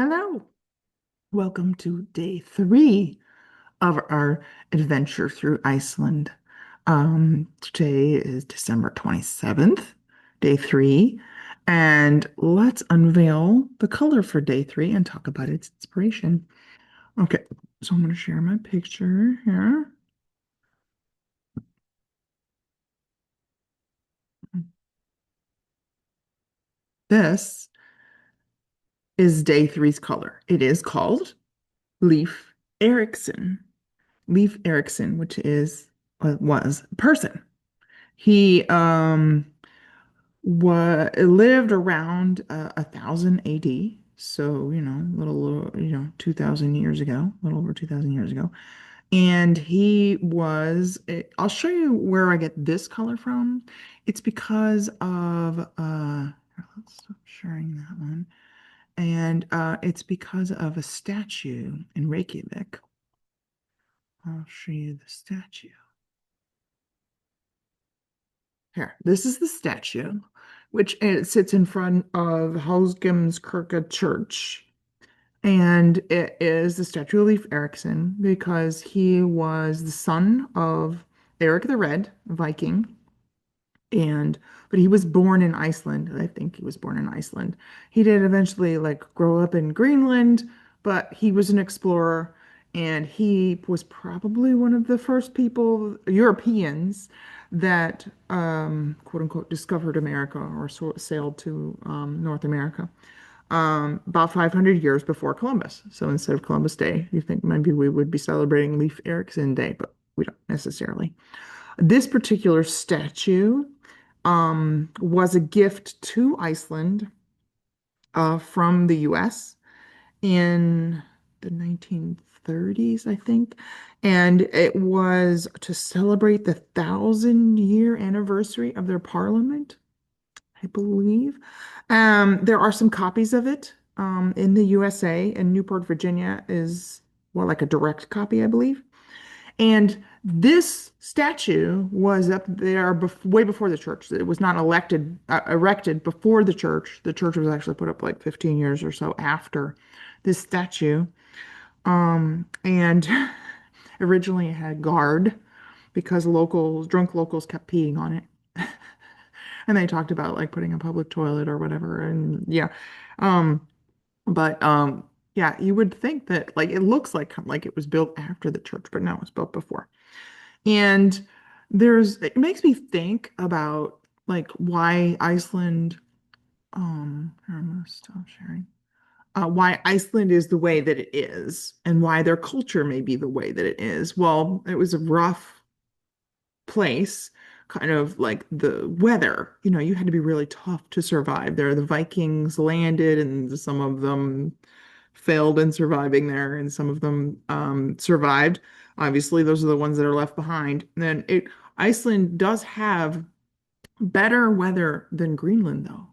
Hello. Welcome to day three of our adventure through Iceland. Today is December 27th, day three, and let's unveil the color for day three and talk about its inspiration. Okay, so I'm going to share my picture here. This is day three's color. It is called Leif Erikson. Leif Erikson, which was a person. He lived around 1000 AD, so a little 2000 years ago, a little over 2000 years ago. And I'll show you where I get this color from. It's because of here, let's stop sharing that one. And it's because of a statue in Reykjavik. I'll show you the statue. Here, this is the statue, which it sits in front of Hallgrímskirkja Church. And it is the statue of Leif Erikson because he was the son of Eric the Red, a Viking, and but he was born in Iceland. I think he was born in Iceland. He did eventually like grow up in Greenland, but he was an explorer and he was probably one of the first people, Europeans, that quote unquote discovered America or sailed to North America about 500 years before Columbus. So instead of Columbus Day, you think maybe we would be celebrating Leif Erikson Day, but we don't necessarily. This particular statue was a gift to Iceland from the US in the 1930s, I think. And it was to celebrate the 1,000-year anniversary of their parliament, I believe. There are some copies of it in the USA, and Newport, Virginia is, well, like a direct copy, I believe. And this statue was up there way before the church. It was not erected before the church. The church was actually put up like 15 years or so after this statue. And originally it had a guard because drunk locals kept peeing on it. And they talked about like putting a public toilet or whatever. And yeah. Um, but yeah, you would think that like it looks like it was built after the church, but no, it was built before. And it makes me think about like why Iceland, here, I'm gonna stop sharing. Why Iceland is the way that it is and why their culture may be the way that it is. Well, it was a rough place, kind of like the weather. You had to be really tough to survive there. The Vikings landed, and some of them failed in surviving there, and some of them survived. Obviously, those are the ones that are left behind. And then Iceland does have better weather than Greenland, though.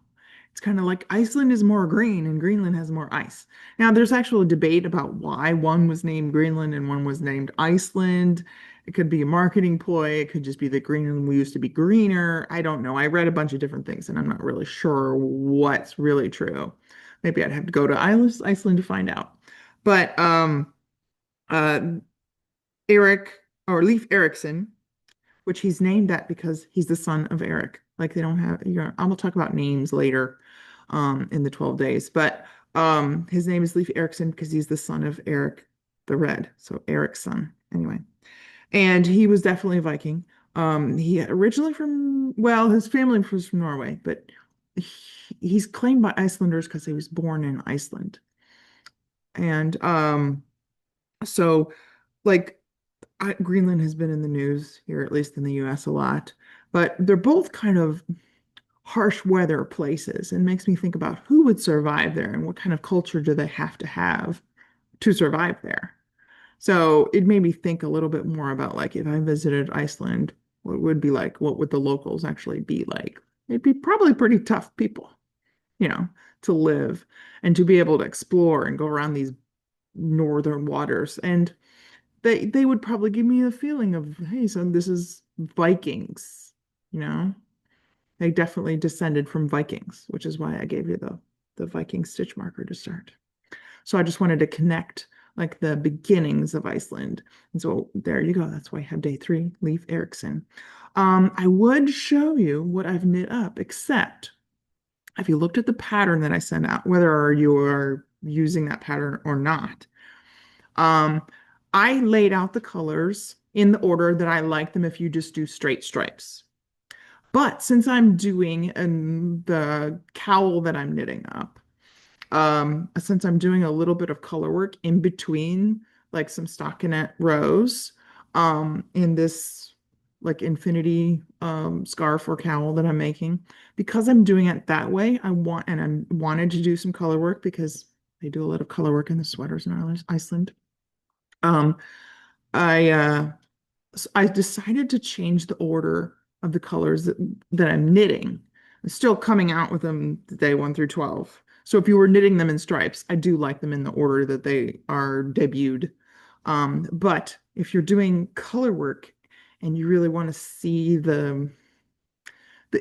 It's kind of like Iceland is more green and Greenland has more ice. Now, there's actual debate about why one was named Greenland and one was named Iceland. It could be a marketing ploy. It could just be that Greenland used to be greener. I don't know. I read a bunch of different things and I'm not really sure what's really true. Maybe I'd have to go to Iceland to find out. But uh, Eric or Leif Erikson, which he's named that because he's the son of Eric. Like they don't have, I'm gonna talk about names later in the 12 days, but his name is Leif Erikson because he's the son of Eric the Red, so Eric's son. Anyway, and he was definitely a Viking. He originally well, his family was from Norway, but he's claimed by Icelanders because he was born in Iceland. And so like Greenland has been in the news here, at least in the US, a lot, but they're both kind of harsh weather places and makes me think about who would survive there and what kind of culture do they have to survive there. So it made me think a little bit more about like if I visited Iceland, what would be like, what would the locals actually be like? They'd be probably pretty tough people, you know, to live and to be able to explore and go around these northern waters. And they would probably give me a feeling of, hey, son, this is Vikings, you know? They definitely descended from Vikings, which is why I gave you the Viking stitch marker to start. So I just wanted to connect like the beginnings of Iceland. And so there you go. That's why I have day three, Leif Erikson. I would show you what I've knit up, except if you looked at the pattern that I sent out, whether you are using that pattern or not, um, I laid out the colors in the order that I like them if you just do straight stripes. But since I'm doing the cowl that I'm knitting up, since I'm doing a little bit of color work in between, like some stockinette rows, in this like infinity scarf or cowl that I'm making, because I'm doing it that way, I wanted to do some color work because they do a lot of color work in the sweaters in Iceland. Um, I I decided to change the order of the colors that I'm knitting. I'm still coming out with them day 1 through 12. So if you were knitting them in stripes, I do like them in the order that they are debuted. But if you're doing color work and you really want to see the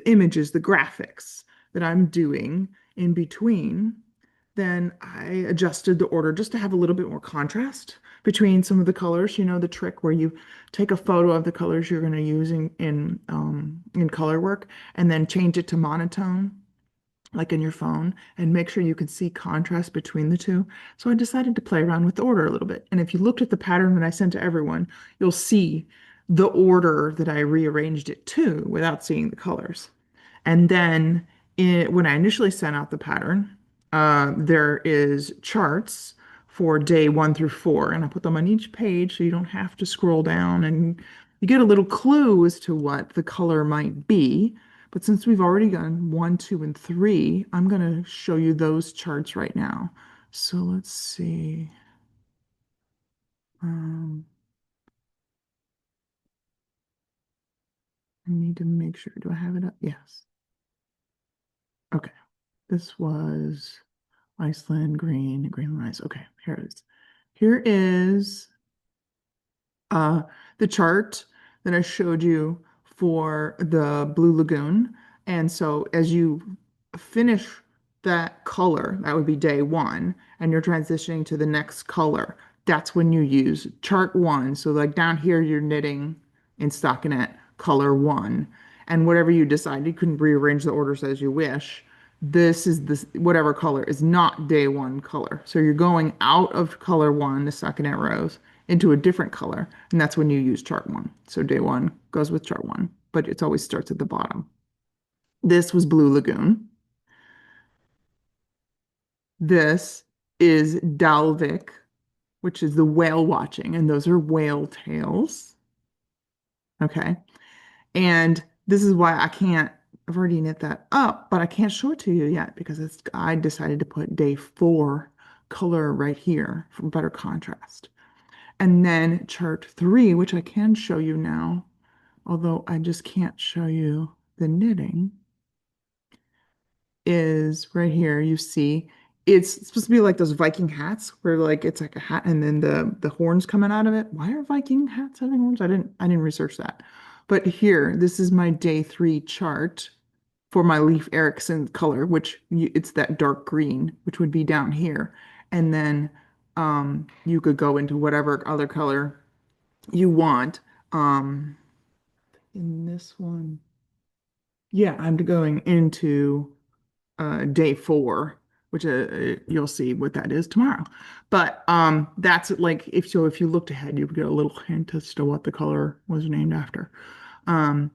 images, the graphics that I'm doing in between, then I adjusted the order just to have a little bit more contrast between some of the colors. You know, the trick where you take a photo of the colors you're going to use in color work and then change it to monotone, like in your phone, and make sure you can see contrast between the two. So I decided to play around with the order a little bit. And if you looked at the pattern that I sent to everyone, you'll see the order that I rearranged it to without seeing the colors. And then when I initially sent out the pattern, there is charts for day 1 through 4, and I put them on each page so you don't have to scroll down and you get a little clue as to what the color might be. But since we've already done 1, 2, and 3, I'm going to show you those charts right now. So let's see. Um, I need to make sure. Do I have it up? Yes. Okay. This was Iceland, Greenland ice. Okay, here it is. Here is uh, the chart that I showed you for the Blue Lagoon. And so as you finish that color, that would be day 1, and you're transitioning to the next color, that's when you use chart 1. So like down here, you're knitting in stockinette color 1. And whatever you decide, you can rearrange the orders as you wish. This is this whatever color is not day 1 color. So you're going out of color 1, the stockinette rows, into a different color, and that's when you use chart 1. So day 1 goes with chart 1, but it always starts at the bottom. This was Blue Lagoon. This is Dalvik, which is the whale watching, and those are whale tails. Okay. And this is why I've already knit that up, but I can't show it to you yet because I decided to put day 4 color right here for better contrast. And then chart 3, which I can show you now, although I just can't show you the knitting, is right here. You see, it's supposed to be like those Viking hats where like it's like a hat and then the horns coming out of it. Why are Viking hats having horns? I didn't research that. But here, this is my day 3 chart for my Leif Erikson color, which it's that dark green, which would be down here. And then you could go into whatever other color you want. Um, in this one, yeah, I'm going into day 4, which you'll see what that is tomorrow. But that's like if you looked ahead, you would get a little hint as to what the color was named after. Um,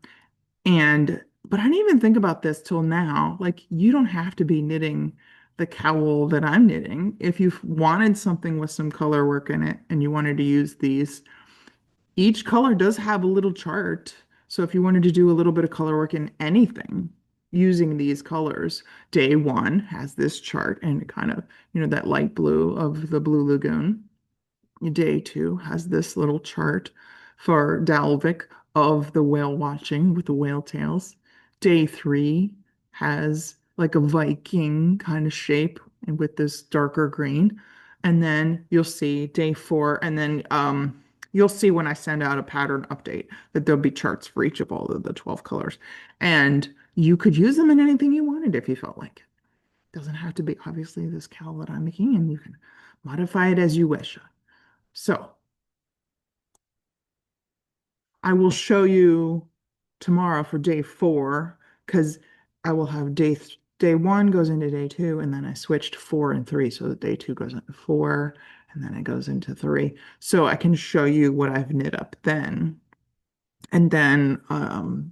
and but I didn't even think about this till now. Like you don't have to be knitting the cowl that I'm knitting. If you wanted something with some color work in it and you wanted to use these, each color does have a little chart. So if you wanted to do a little bit of color work in anything using these colors, day 1 has this chart and kind of, that light blue of the Blue Lagoon. Day 2 has this little chart for Dalvik of the whale watching with the whale tails. Day 3 has like a Viking kind of shape and with this darker green. And then you'll see day 4, and then you'll see when I send out a pattern update that there'll be charts for each of all of the 12 colors. And you could use them in anything you wanted if you felt like it. Doesn't have to be obviously this cowl that I'm making, and you can modify it as you wish. So I will show you tomorrow for day 4 because I will have day 1 goes into day 2, and then I switched 4 and 3, so that day 2 goes into 4, and then it goes into 3. So I can show you what I've knit up then. And then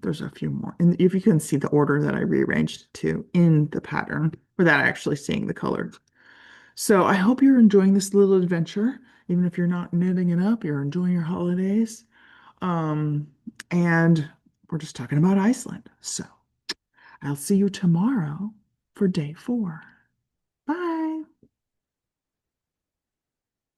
there's a few more. And if you can see the order that I rearranged to in the pattern without actually seeing the colors. So I hope you're enjoying this little adventure. Even if you're not knitting it up, you're enjoying your holidays. Um, and we're just talking about Iceland. So I'll see you tomorrow for day 4.